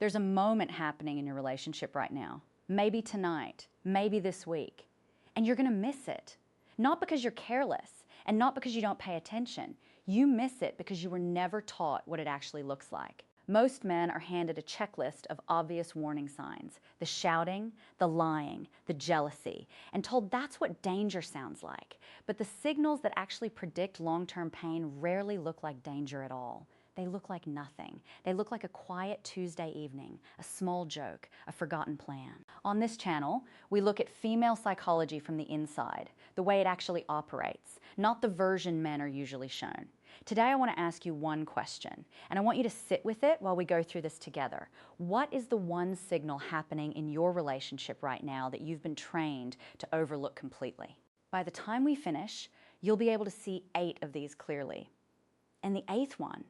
There's a moment happening in your relationship right now, maybe tonight, maybe this week, and you're gonna miss it. Not because you're careless and not because you don't pay attention. You miss it because you were never taught what it actually looks like. Most men are handed a checklist of obvious warning signs, the shouting, the lying, the jealousy, and told that's what danger sounds like. But the signals that actually predict long-term pain rarely look like danger at all. They look like nothing. They look like a quiet Tuesday evening, a small joke, a forgotten plan. On this channel, we look at female psychology from the inside, the way it actually operates, not the version men are usually shown. Today I want to ask you one question, and I want you to sit with it while we go through this together. What is the one signal happening in your relationship right now that you've been trained to overlook completely? By the time we finish, you'll be able to see 8 of these clearly. And the 8th one,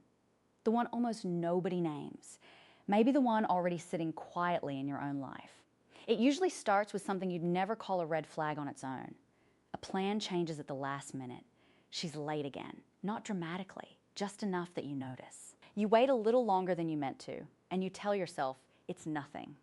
the one almost nobody names, maybe the one already sitting quietly in your own life. It usually starts with something you'd never call a red flag on its own. A plan changes at the last minute. She's late again, not dramatically, just enough that you notice. You wait a little longer than you meant to, and you tell yourself it's nothing.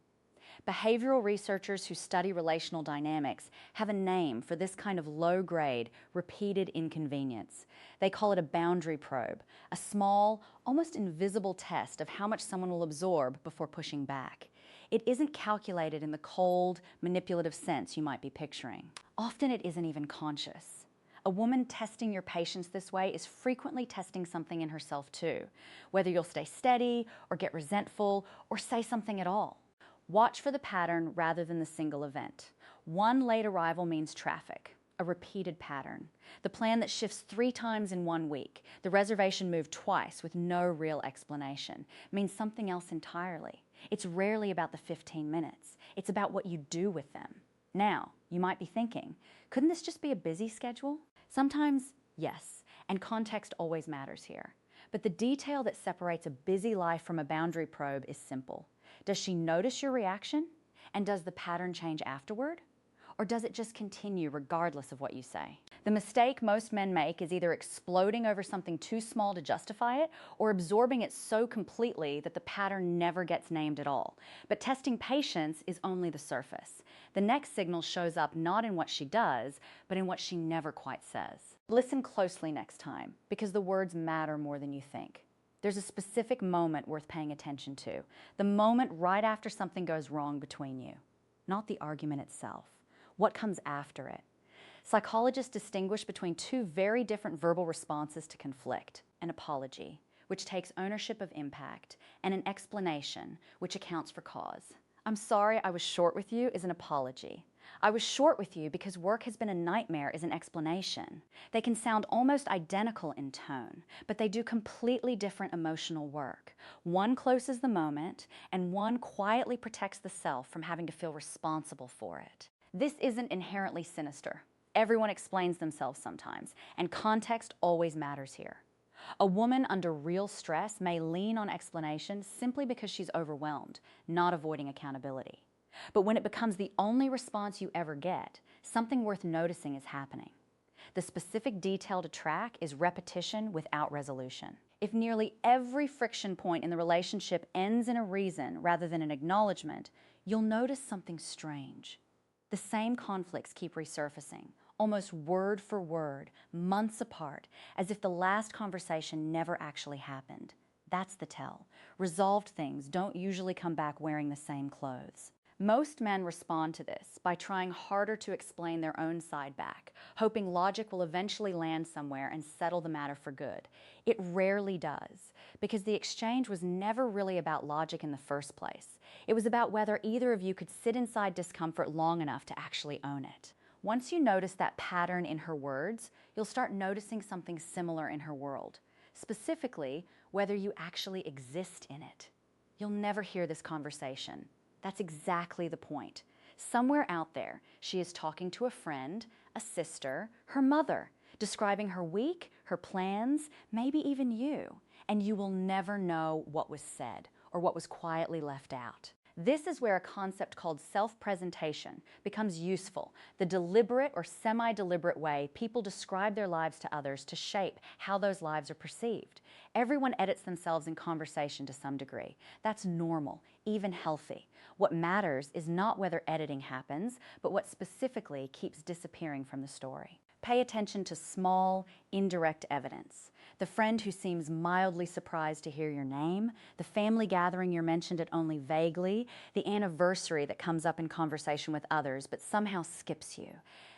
Behavioral researchers who study relational dynamics have a name for this kind of low-grade, repeated inconvenience. They call it a boundary probe, a small, almost invisible test of how much someone will absorb before pushing back. It isn't calculated in the cold, manipulative sense you might be picturing. Often it isn't even conscious. A woman testing your patience this way is frequently testing something in herself too, whether you'll stay steady or get resentful or say something at all. Watch for the pattern rather than the single event. One late arrival means traffic, a repeated pattern. The plan that shifts 3 times in 1 week, the reservation moved twice with no real explanation, means something else entirely. It's rarely about the 15 minutes. It's about what you do with them. Now, you might be thinking, couldn't this just be a busy schedule? Sometimes, yes, and context always matters here. But the detail that separates a busy life from a boundary probe is simple. Does she notice your reaction? And does the pattern change afterward? Or does it just continue regardless of what you say? The mistake most men make is either exploding over something too small to justify it or absorbing it so completely that the pattern never gets named at all. But testing patience is only the surface. The next signal shows up not in what she does, but in what she never quite says. Listen closely next time, because the words matter more than you think. There's a specific moment worth paying attention to, the moment right after something goes wrong between you, not the argument itself. What comes after it? Psychologists distinguish between 2 very different verbal responses to conflict: an apology, which takes ownership of impact, and an explanation, which accounts for cause. I'm sorry I was short with you is an apology. I was short with you because work has been a nightmare is an explanation. They can sound almost identical in tone, but they do completely different emotional work. One closes the moment, and one quietly protects the self from having to feel responsible for it. This isn't inherently sinister. Everyone explains themselves sometimes, and context always matters here. A woman under real stress may lean on explanation simply because she's overwhelmed, not avoiding accountability. But when it becomes the only response you ever get, something worth noticing is happening. The specific detail to track is repetition without resolution. If nearly every friction point in the relationship ends in a reason rather than an acknowledgement, you'll notice something strange. The same conflicts keep resurfacing, almost word for word, months apart, as if the last conversation never actually happened. That's the tell. Resolved things don't usually come back wearing the same clothes. Most men respond to this by trying harder to explain their own side back, hoping logic will eventually land somewhere and settle the matter for good. It rarely does, because the exchange was never really about logic in the first place. It was about whether either of you could sit inside discomfort long enough to actually own it. Once you notice that pattern in her words, you'll start noticing something similar in her world. Specifically, whether you actually exist in it. You'll never hear this conversation. That's exactly the point. Somewhere out there, she is talking to a friend, a sister, her mother, describing her week, her plans, maybe even you, and you will never know what was said or what was quietly left out. This is where a concept called self-presentation becomes useful, the deliberate or semi-deliberate way people describe their lives to others to shape how those lives are perceived. Everyone edits themselves in conversation to some degree. That's normal, even healthy. What matters is not whether editing happens, but what specifically keeps disappearing from the story. Pay attention to small, indirect evidence. The friend who seems mildly surprised to hear your name, the family gathering you're mentioned at only vaguely, the anniversary that comes up in conversation with others but somehow skips you.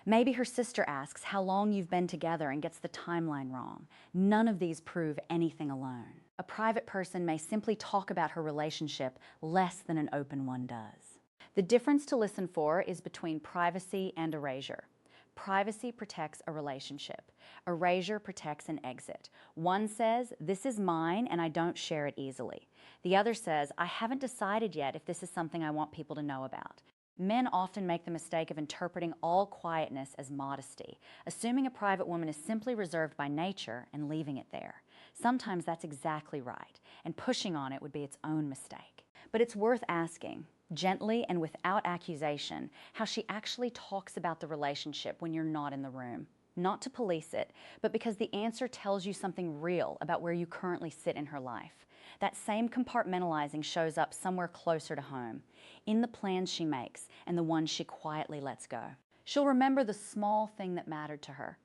Maybe her sister asks how long you've been together and gets the timeline wrong. None of these prove anything alone. A private person may simply talk about her relationship less than an open one does. The difference to listen for is between privacy and erasure. Privacy protects a relationship. Erasure protects an exit. One says, "This is mine and I don't share it easily." The other says, "I haven't decided yet if this is something I want people to know about." Men often make the mistake of interpreting all quietness as modesty, assuming a private woman is simply reserved by nature and leaving it there. Sometimes that's exactly right, and pushing on it would be its own mistake. But it's worth asking, gently and without accusation, how she actually talks about the relationship when you're not in the room. Not to police it, but because the answer tells you something real about where you currently sit in her life. That same compartmentalizing shows up somewhere closer to home, in the plans she makes and the ones she quietly lets go. She'll remember the small thing that mattered to her.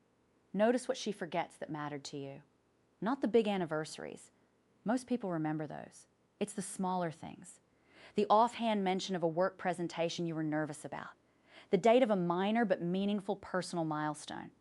Notice what she forgets that mattered to you. Not the big anniversaries. Most people remember those. It's the smaller things. The offhand mention of a work presentation you were nervous about. The date of a minor but meaningful personal milestone.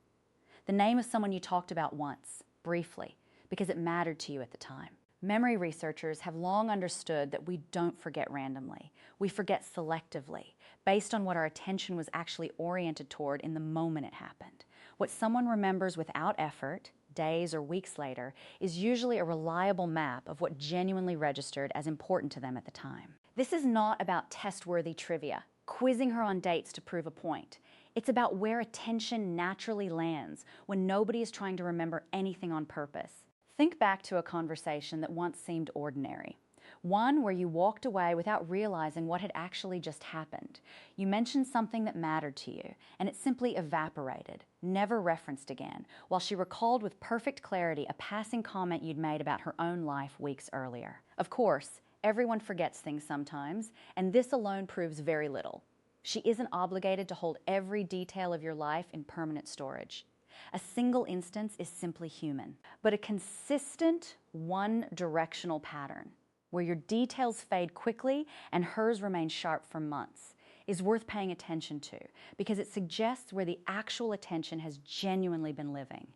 The name of someone you talked about once, briefly, because it mattered to you at the time. Memory researchers have long understood that we don't forget randomly. We forget selectively, based on what our attention was actually oriented toward in the moment it happened. What someone remembers without effort, days or weeks later, is usually a reliable map of what genuinely registered as important to them at the time. This is not about test-worthy trivia, quizzing her on dates to prove a point. It's about where attention naturally lands when nobody is trying to remember anything on purpose. Think back to a conversation that once seemed ordinary. One where you walked away without realizing what had actually just happened. You mentioned something that mattered to you, and it simply evaporated, never referenced again, while she recalled with perfect clarity a passing comment you'd made about her own life weeks earlier. Of course, everyone forgets things sometimes, and this alone proves very little. She isn't obligated to hold every detail of your life in permanent storage. A single instance is simply human, but a consistent, one-directional pattern, where your details fade quickly and hers remain sharp for months, is worth paying attention to because it suggests where the actual attention has genuinely been living.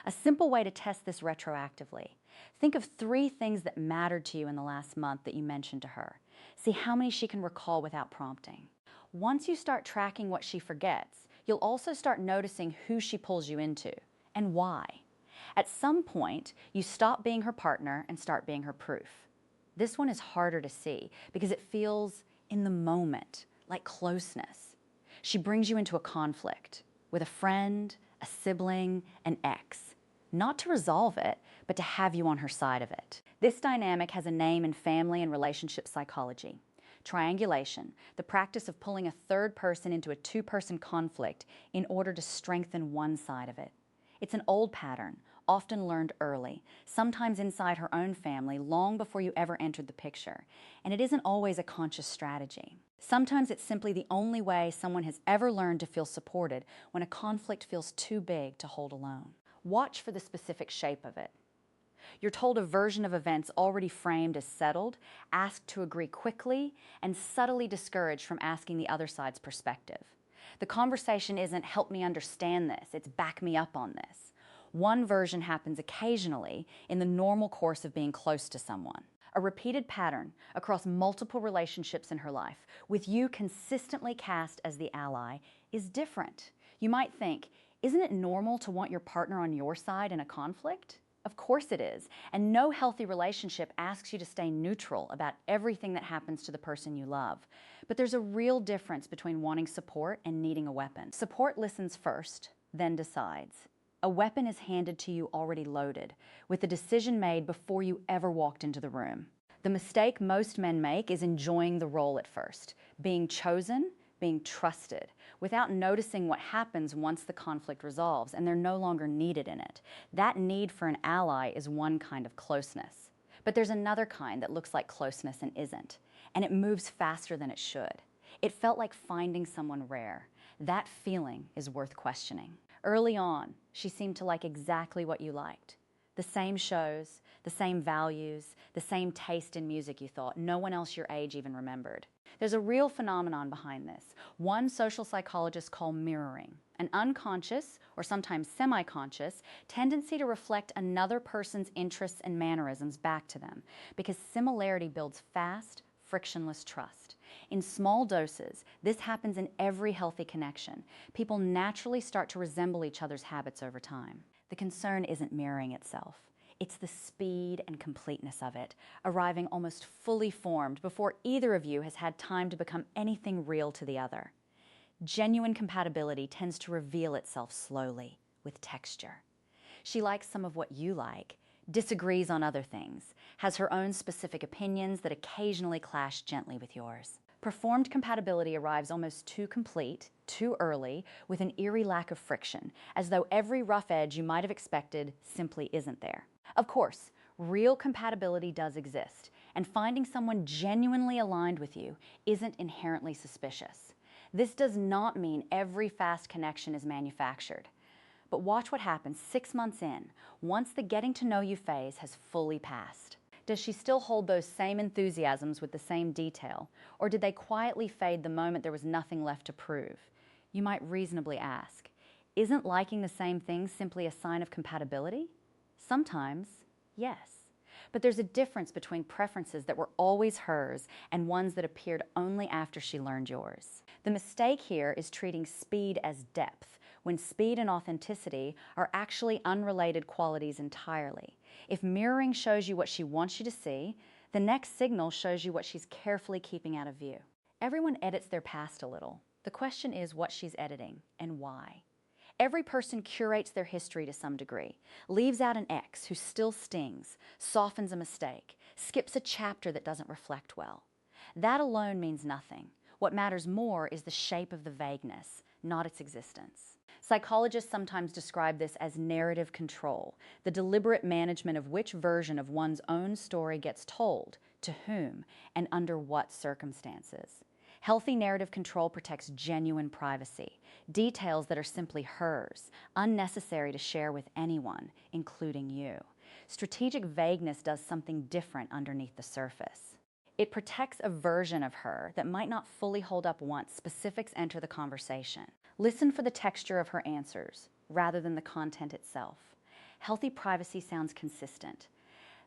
A simple way to test this retroactively: think of 3 things that mattered to you in the last month that you mentioned to her. See how many she can recall without prompting. Once you start tracking what she forgets, you'll also start noticing who she pulls you into and why. At some point, you stop being her partner and start being her proof. This one is harder to see because it feels in the moment, like closeness. She brings you into a conflict with a friend, a sibling, an ex, not to resolve it, but to have you on her side of it. This dynamic has a name in family and relationship psychology: triangulation, the practice of pulling a third person into a 2-person conflict in order to strengthen one side of it. It's an old pattern, often learned early, sometimes inside her own family, long before you ever entered the picture, and it isn't always a conscious strategy. Sometimes it's simply the only way someone has ever learned to feel supported when a conflict feels too big to hold alone. Watch for the specific shape of it. You're told a version of events already framed as settled, asked to agree quickly, and subtly discouraged from asking the other side's perspective. The conversation isn't "help me understand this," it's "back me up on this." One version happens occasionally in the normal course of being close to someone. A repeated pattern across multiple relationships in her life, with you consistently cast as the ally, is different. You might think, isn't it normal to want your partner on your side in a conflict? Of course it is, and no healthy relationship asks you to stay neutral about everything that happens to the person you love. But there's a real difference between wanting support and needing a weapon. Support listens first, then decides. A weapon is handed to you already loaded, with the decision made before you ever walked into the room. The mistake most men make is enjoying the role at first, being chosen, being trusted, without noticing what happens once the conflict resolves and they're no longer needed in it. That need for an ally is one kind of closeness. But there's another kind that looks like closeness and isn't, and it moves faster than it should. It felt like finding someone rare. That feeling is worth questioning. Early on, she seemed to like exactly what you liked. The same shows, the same values, the same taste in music you thought no one else your age even remembered. There's a real phenomenon behind this, one social psychologists call mirroring, an unconscious, or sometimes semi-conscious, tendency to reflect another person's interests and mannerisms back to them, because similarity builds fast, frictionless trust. In small doses, this happens in every healthy connection. People naturally start to resemble each other's habits over time. The concern isn't mirroring itself. It's the speed and completeness of it, arriving almost fully formed before either of you has had time to become anything real to the other. Genuine compatibility tends to reveal itself slowly, with texture. She likes some of what you like, disagrees on other things, has her own specific opinions that occasionally clash gently with yours. Performed compatibility arrives almost too complete, too early, with an eerie lack of friction, as though every rough edge you might have expected simply isn't there. Of course, real compatibility does exist, and finding someone genuinely aligned with you isn't inherently suspicious. This does not mean every fast connection is manufactured. But watch what happens 6 months in, once the getting to know you phase has fully passed. Does she still hold those same enthusiasms with the same detail, or did they quietly fade the moment there was nothing left to prove? You might reasonably ask, isn't liking the same things simply a sign of compatibility? Sometimes, yes. But there's a difference between preferences that were always hers and ones that appeared only after she learned yours. The mistake here is treating speed as depth, when speed and authenticity are actually unrelated qualities entirely. If mirroring shows you what she wants you to see, the next signal shows you what she's carefully keeping out of view. Everyone edits their past a little. The question is what she's editing and why. Every person curates their history to some degree, leaves out an ex who still stings, softens a mistake, skips a chapter that doesn't reflect well. That alone means nothing. What matters more is the shape of the vagueness, not its existence. Psychologists sometimes describe this as narrative control, the deliberate management of which version of one's own story gets told, to whom, and under what circumstances. Healthy narrative control protects genuine privacy, details that are simply hers, unnecessary to share with anyone, including you. Strategic vagueness does something different underneath the surface. It protects a version of her that might not fully hold up once specifics enter the conversation. Listen for the texture of her answers, rather than the content itself. Healthy privacy sounds consistent.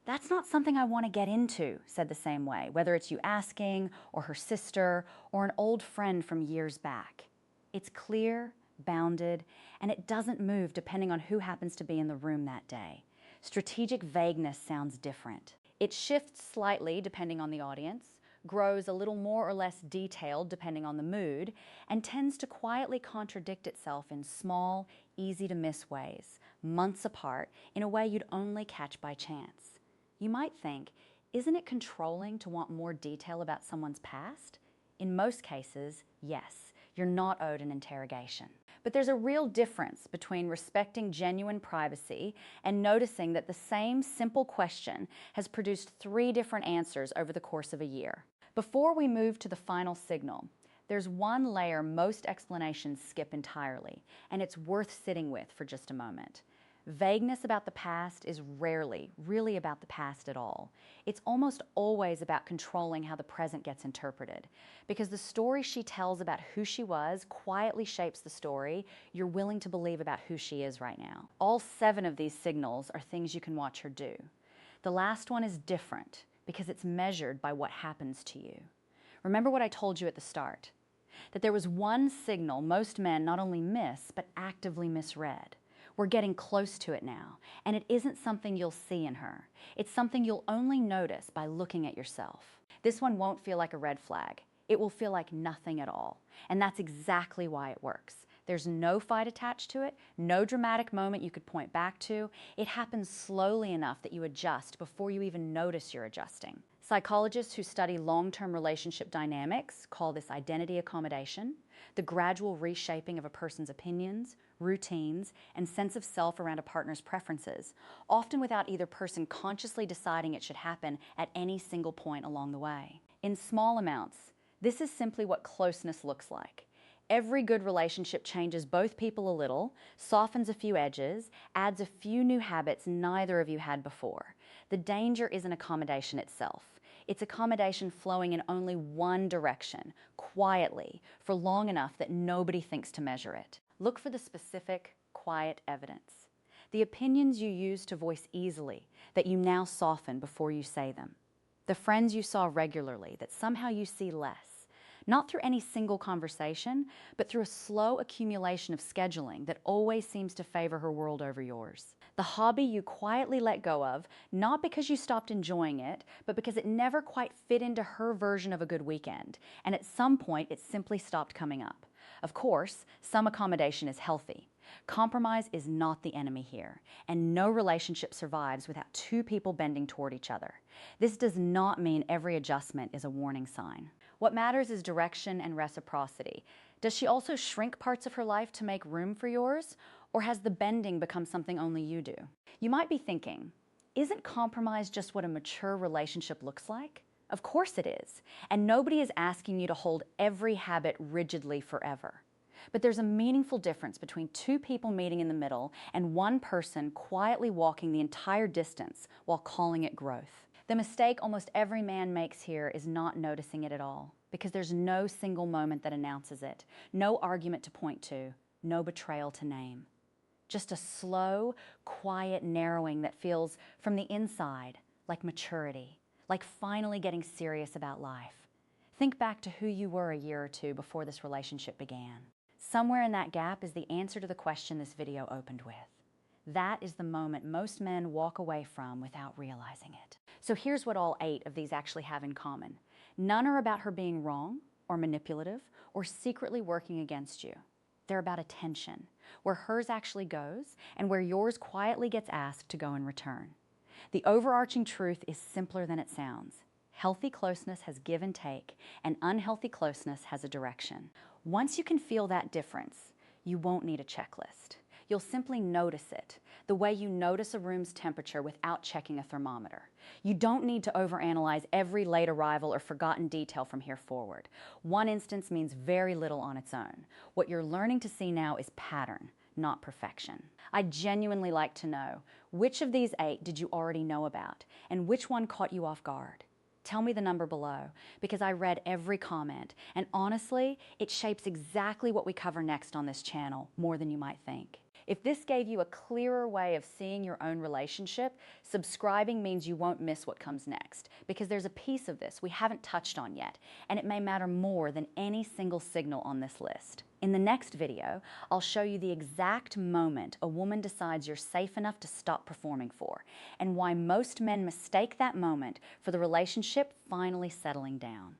That's not something I want to get into, said the same way, whether it's you asking, or her sister, or an old friend from years back. It's clear, bounded, and it doesn't move depending on who happens to be in the room that day. Strategic vagueness sounds different. It shifts slightly depending on the audience, grows a little more or less detailed depending on the mood, and tends to quietly contradict itself in small, easy-to-miss ways, months apart, in a way you'd only catch by chance. You might think, isn't it controlling to want more detail about someone's past? In most cases, yes, you're not owed an interrogation. But there's a real difference between respecting genuine privacy and noticing that the same simple question has produced 3 different answers over the course of a year. Before we move to the final signal, there's one layer most explanations skip entirely, and it's worth sitting with for just a moment. Vagueness about the past is rarely really about the past at all. It's almost always about controlling how the present gets interpreted, because the story she tells about who she was quietly shapes the story you're willing to believe about who she is right now. All 7 of these signals are things you can watch her do. The last one is different because it's measured by what happens to you. Remember what I told you at the start, that there was one signal most men not only miss, but actively misread. We're getting close to it now, and it isn't something you'll see in her. It's something you'll only notice by looking at yourself. This one won't feel like a red flag. It will feel like nothing at all, and that's exactly why it works. There's no fight attached to it, no dramatic moment you could point back to. It happens slowly enough that you adjust before you even notice you're adjusting. Psychologists who study long-term relationship dynamics call this identity accommodation, the gradual reshaping of a person's opinions, routines, and sense of self around a partner's preferences, often without either person consciously deciding it should happen at any single point along the way. In small amounts, this is simply what closeness looks like. Every good relationship changes both people a little, softens a few edges, adds a few new habits neither of you had before. The danger isn't accommodation itself. It's accommodation flowing in only one direction, quietly, for long enough that nobody thinks to measure it. Look for the specific, quiet evidence. The opinions you use to voice easily, that you now soften before you say them. The friends you saw regularly, that somehow you see less. Not through any single conversation, but through a slow accumulation of scheduling that always seems to favor her world over yours. The hobby you quietly let go of, not because you stopped enjoying it, but because it never quite fit into her version of a good weekend, and at some point it simply stopped coming up. Of course, some accommodation is healthy. Compromise is not the enemy here, and no relationship survives without two people bending toward each other. This does not mean every adjustment is a warning sign. What matters is direction and reciprocity. Does she also shrink parts of her life to make room for yours? Or has the bending become something only you do? You might be thinking, isn't compromise just what a mature relationship looks like? Of course it is. And nobody is asking you to hold every habit rigidly forever. But there's a meaningful difference between two people meeting in the middle and one person quietly walking the entire distance while calling it growth. The mistake almost every man makes here is not noticing it at all, because there's no single moment that announces it, no argument to point to, no betrayal to name. Just a slow, quiet narrowing that feels, from the inside, like maturity, like finally getting serious about life. Think back to who you were a year or two before this relationship began. Somewhere in that gap is the answer to the question this video opened with. That is the moment most men walk away from without realizing it. So here's what all 8 of these actually have in common. None are about her being wrong or manipulative or secretly working against you. They're about attention, where hers actually goes and where yours quietly gets asked to go in return. The overarching truth is simpler than it sounds. Healthy closeness has give and take, and unhealthy closeness has a direction. Once you can feel that difference, you won't need a checklist. You'll simply notice it, the way you notice a room's temperature without checking a thermometer. You don't need to overanalyze every late arrival or forgotten detail from here forward. One instance means very little on its own. What you're learning to see now is pattern, not perfection. I'd genuinely like to know, which of these 8 did you already know about, and which one caught you off guard? Tell me the number below, because I read every comment, and honestly, it shapes exactly what we cover next on this channel, more than you might think. If this gave you a clearer way of seeing your own relationship, subscribing means you won't miss what comes next, because there's a piece of this we haven't touched on yet, and it may matter more than any single signal on this list. In the next video, I'll show you the exact moment a woman decides you're safe enough to stop performing for, and why most men mistake that moment for the relationship finally settling down.